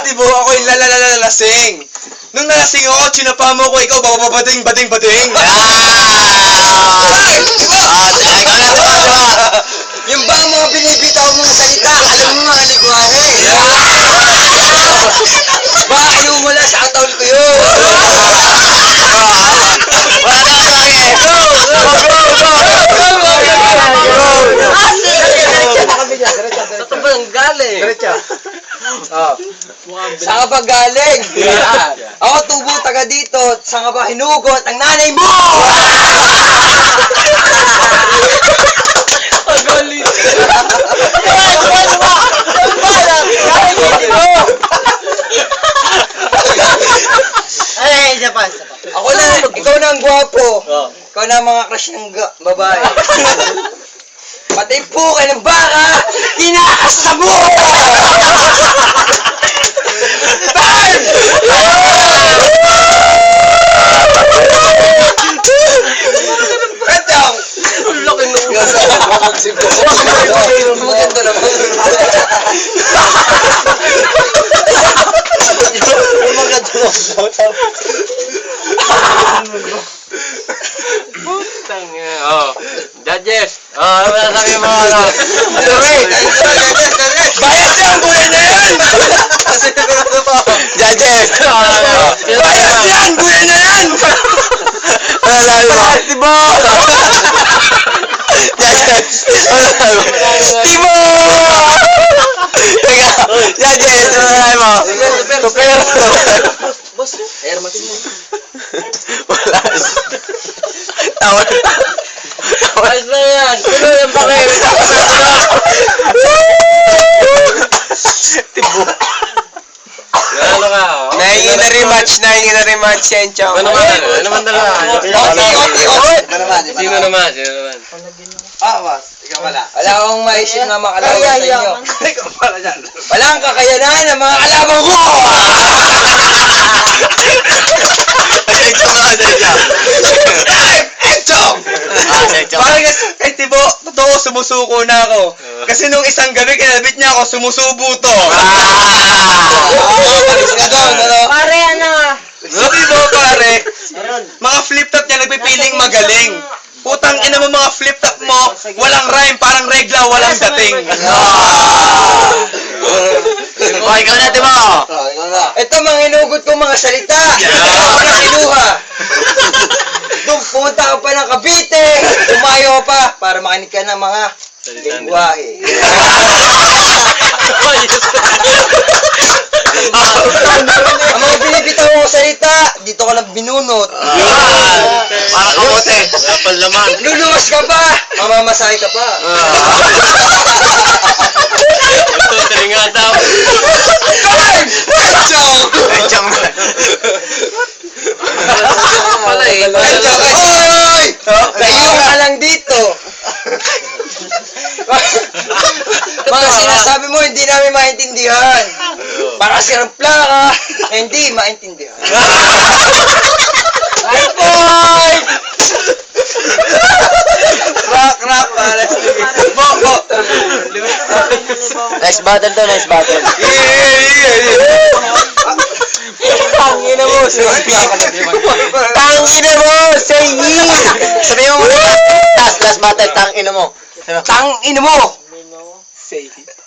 Tibo, ako yung lalalasing. Nung nalasing ako, chinapa mo ko, ikaw, bading. Yung bang mga binibitaw mong salita, alam mo mga liguwahe. Ba, ayaw mo lang sa ataul ko yun. Saan ba ang galing? Saan ka ba galing? Ako tubo taga dito. Saan ka ba hinugot ang nanay mo? Pagalit. Ay, isa pa. Ako na, ikaw na ang gwapo. Ikaw na ang mga crush ng babae. Patay po kayo ng baka, kinakasa mo! Bang! Katang! Ang laki ng ulo. Maganda naman. Putang ina. Judges. Ano na sabi mo? Bayad yan, buhay na yan! Judges! Bayad yan, buhay na yan! Tibo! Judges! Tibo! Teka, Judges! Tupero! Boss, airmax mo. Wala. Tawa. Ayos na yan. Sino yung bakit? Tibo. Ano ka? Nahingi na rematch yan, Chong. Ano naman talaga? Sino naman? Wala akong maisip na makalawan sa inyo. Wala kang kakayanan ng mga kalaban ko! Parang kay Tibo, totoo, sumusuko na ako. Kasi nung isang gabi, kinabit niya ako, sumusubo to. Pare, ano? So, Tibo, pare, mga flip-top niya nagpipiling magaling. Putang ina mo mga flip-top mo, walang rhyme, parang regla, walang dating. O, ikaw na, Tibo. Ito mga hinugot kong mga salita. Ako na kinuha. Nung pumunta ka pa ng Cavite, umayo pa para makinig ka ng mga lingwahe. Ang mga binibitaw mo salita, dito ka lang binunot. Parang kamote. Lapal naman. Luluwas ka pa, mamamasahe ka pa. Ito, taringata. Chong! Pala eh. Hoy! Layo ka lang dito. Mga sinasabi mo, hindi namin maintindihan. Para sirang plaka, hindi maintindihan. High five! Rock, pare. Bo. Nice battle to, nice battle. Tangina mo, Tangina mo! Say ye! Sabi mo muna, last battle, tangina mo. Tangina mo! Say ye.